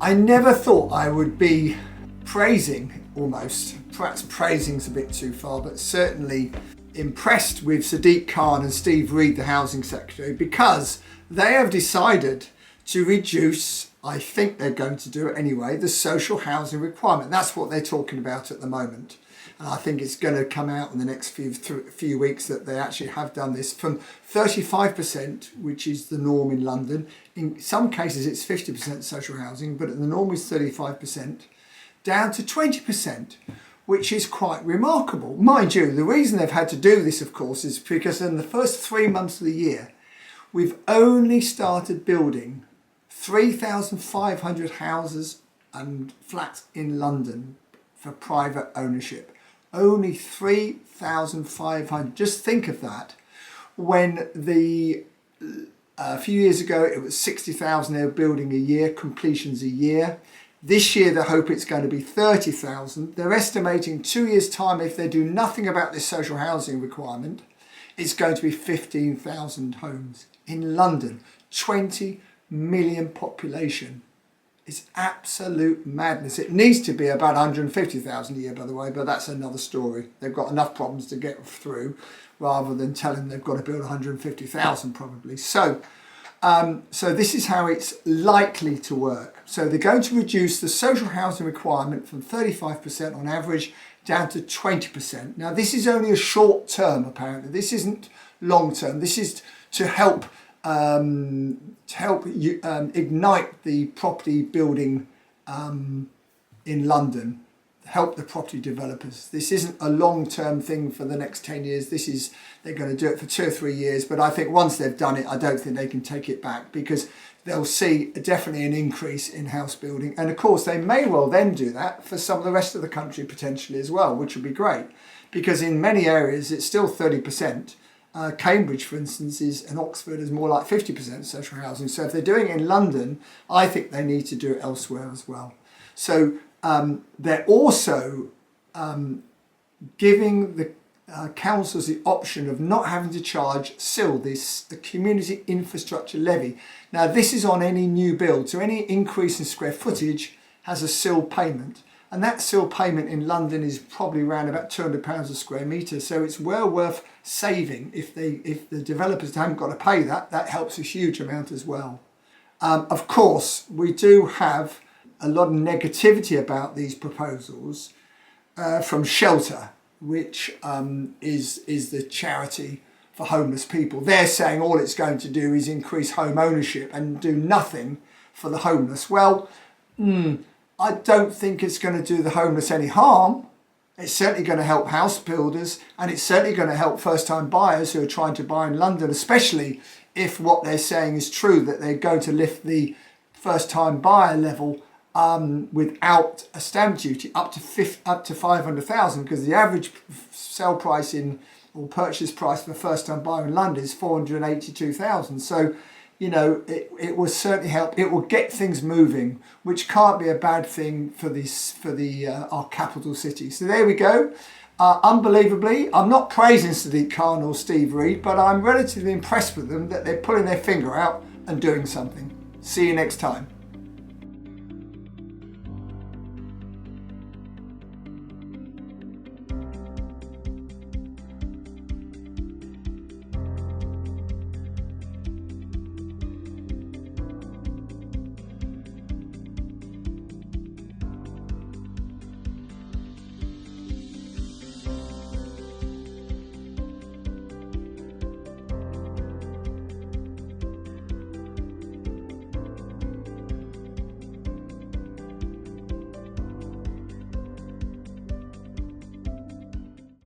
I never thought I would be praising, almost, perhaps praising's a bit too far, but certainly impressed with Sadiq Khan and Steve Reed, the Housing Secretary, because they have decided to reduce, I think they're going to do it anyway, the social housing requirement. That's what they're talking about at the moment. And I think it's going to come out in the next few weeks that they actually have done this from 35%, which is the norm in London. In some cases, it's 50% social housing, but the norm is 35%, down to 20%, which is quite remarkable. Mind you, the reason they've had to do this, of course, is because in the first 3 months of the year, we've only started building 3,500 houses and flats in London for private ownership. Only 3,500. Just think of that. When a few years ago it was 60,000 they were building a year, completions a year. This year they hope it's going to be 30,000. They're estimating 2 years' time, if they do nothing about this social housing requirement, it's going to be 15,000 homes in London. 20 million population. It's absolute madness. It needs to be about 150,000 a year, by the way, but that's another story. They've got enough problems to get through rather than telling them they've got to build 150,000 probably. So this is how it's likely to work. So they're going to reduce the social housing requirement from 35% on average down to 20%. Now, this is only a short term, apparently. This isn't long term. This is to help ignite the property building in London, help the property developers. This isn't a long-term thing for the next 10 years. They're going to do it for 2 or 3 years, but I think once they've done it, I don't think they can take it back, because they'll see definitely an increase in house building. And of course, they may well then do that for some of the rest of the country potentially as well, which would be great, because in many areas it's still 30%. Cambridge, for instance, and Oxford is more like 50% social housing. So if they're doing it in London, I think they need to do it elsewhere as well. So they're also giving the councils the option of not having to charge CIL, the Community Infrastructure Levy. Now, this is on any new build, so any increase in square footage has a CIL payment. And that CIL payment in London is probably around about £200 a square metre. So it's well worth saving. If the developers haven't got to pay that, that helps a huge amount as well. Of course, we do have a lot of negativity about these proposals from Shelter, which is the charity for homeless people. They're saying all it's going to do is increase home ownership and do nothing for the homeless. Well, I don't think it's going to do the homeless any harm. It's certainly going to help house builders, and it's certainly going to help first-time buyers who are trying to buy in London, especially if what they're saying is true, that they're going to lift the first-time buyer level without a stamp duty up to 500,000, because the average sale price or purchase price for a first-time buyer in London is 482,000. So, you know, it will certainly help. It will get things moving, which can't be a bad thing for our capital city. So there we go. Unbelievably, I'm not praising Sadiq Khan or Steve Reed, but I'm relatively impressed with them that they're pulling their finger out and doing something. See you next time.